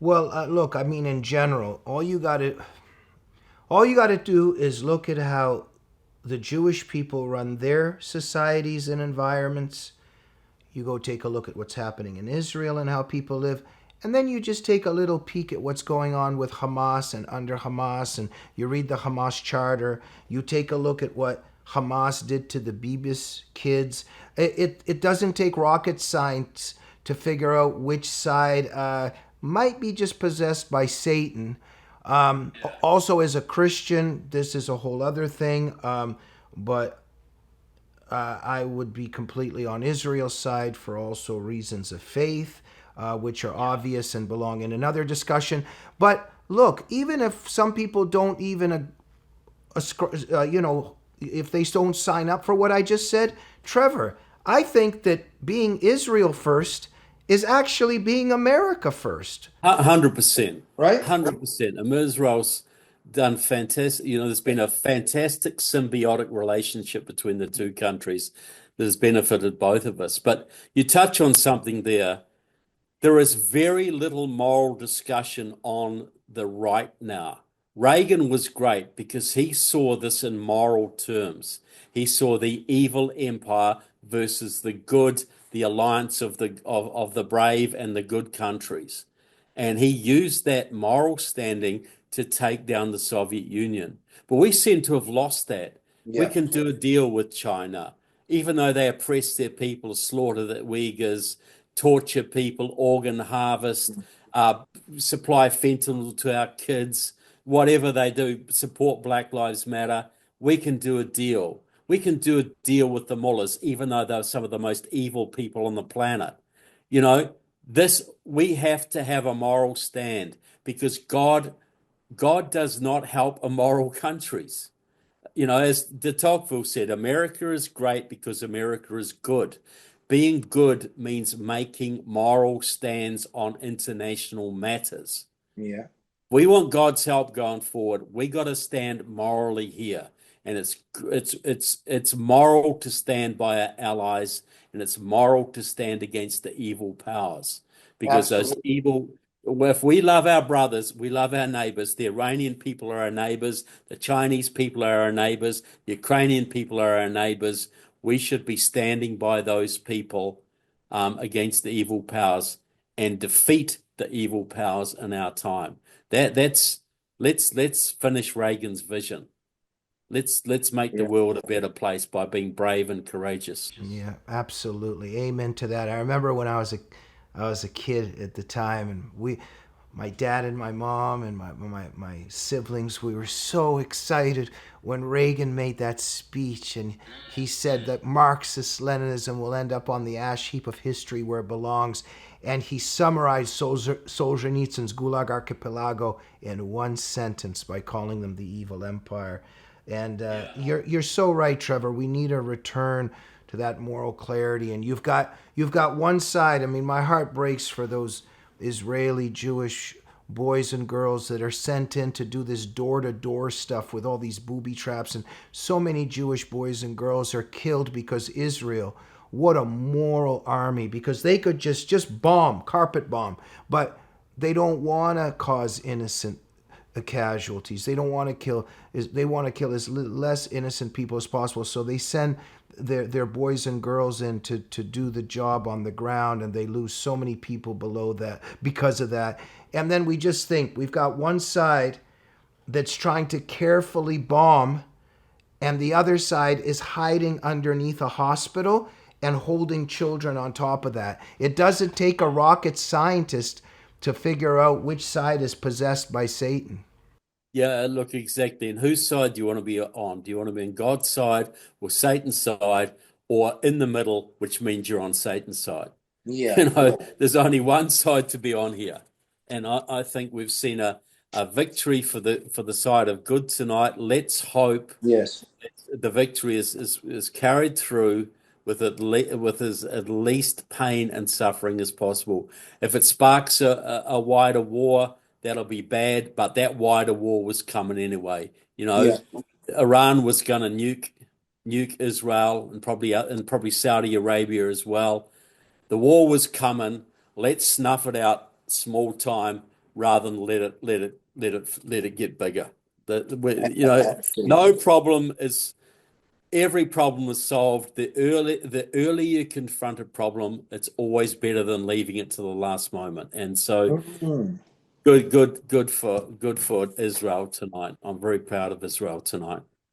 Well, look, I mean, in general, all you got to do is look at how the Jewish people run their societies and environments. You go take a look at what's happening in Israel and how people live. And then you just take a little peek at what's going on with Hamas and under Hamas, and you read the Hamas charter. You take a look at what Hamas did to the Bibis kids. It doesn't take rocket science to figure out which side might be just possessed by Satan. Also, as a Christian, this is a whole other thing. But I would be completely on Israel's side for also reasons of faith, which are obvious and belong in another discussion. But look, even if some people don't even, if they don't sign up for what I just said, Trevor, I think that being Israel first is actually being America first. 100%, Right? 100%. And Israel's done fantastic. There's been a fantastic symbiotic relationship between the two countries that has benefited both of us. But you touch on something there. There is very little moral discussion on the right now. Reagan was great because he saw this in moral terms. He saw the evil empire versus the good, the alliance of the brave and the good countries. And he used that moral standing to take down the Soviet Union. But we seem to have lost that. We Yeah. can do a deal with China, even though they oppress their people, slaughter the Uyghurs, torture people, organ harvest, uh, supply fentanyl to our kids, whatever they do, support Black Lives Matter. We can do a deal. We can do a deal with the mullahs, even though they're some of the most evil people on the planet. You know, this we have to have a moral stand because God does not help immoral countries. As de Tocqueville said, America is great because America is good. Being good means making moral stands on international matters. Yeah. We want God's help going forward. We got to stand morally here, and it's moral to stand by our allies, and it's moral to stand against the evil powers, because those Absolutely. evil. If we love our brothers, we love our neighbors. The Iranian people are our neighbors. The Chinese people are our neighbors. The Ukrainian people are our neighbors. We should be standing by those people against the evil powers and defeat the evil powers in our time. That's let's finish Reagan's vision. Let's make the Yeah. world a better place by being brave and courageous. Yeah, absolutely. Amen to that. I remember when I was a kid at the time, and my dad and my mom and my siblings, we were so excited when Reagan made that speech, and he said that Marxist Leninism will end up on the ash heap of history where it belongs. And he summarized Solzhenitsyn's Gulag Archipelago in one sentence by calling them the evil empire. And you're so right, Trevor. We need a return to that moral clarity. And you've got one side. I mean, my heart breaks for those Israeli Jewish boys and girls that are sent in to do this door-to-door stuff with all these booby traps, and so many Jewish boys and girls are killed because Israel, what a moral army, because they could just bomb, carpet bomb, but they don't want to cause innocent casualties. They don't want to kill. They want to kill as less innocent people as possible. So they send their boys and girls in to do the job on the ground, and they lose so many people below that because of that. And then we just think we've got one side that's trying to carefully bomb, and the other side is hiding underneath a hospital and holding children on top of that. It doesn't take a rocket scientist to figure out which side is possessed by Satan. Yeah, look, exactly. And whose side do you want to be on? Do you want to be on God's side or Satan's side, or in the middle, which means you're on Satan's side? Yeah. There's only one side to be on here. And I think we've seen a victory for the side of good tonight. Let's hope Yes. the victory is carried through with as least pain and suffering as possible. If it sparks a wider war, that'll be bad, but that wider war was coming anyway. Yeah. Iran was going to nuke Israel and probably Saudi Arabia as well. The war was coming. Let's snuff it out small time. rather than let it get bigger. You know, Absolutely. no problem is every problem is solved. The earlier you confront a problem, it's always better than leaving it to the last moment. And so Mm. good for Israel tonight. I'm very proud of Israel tonight.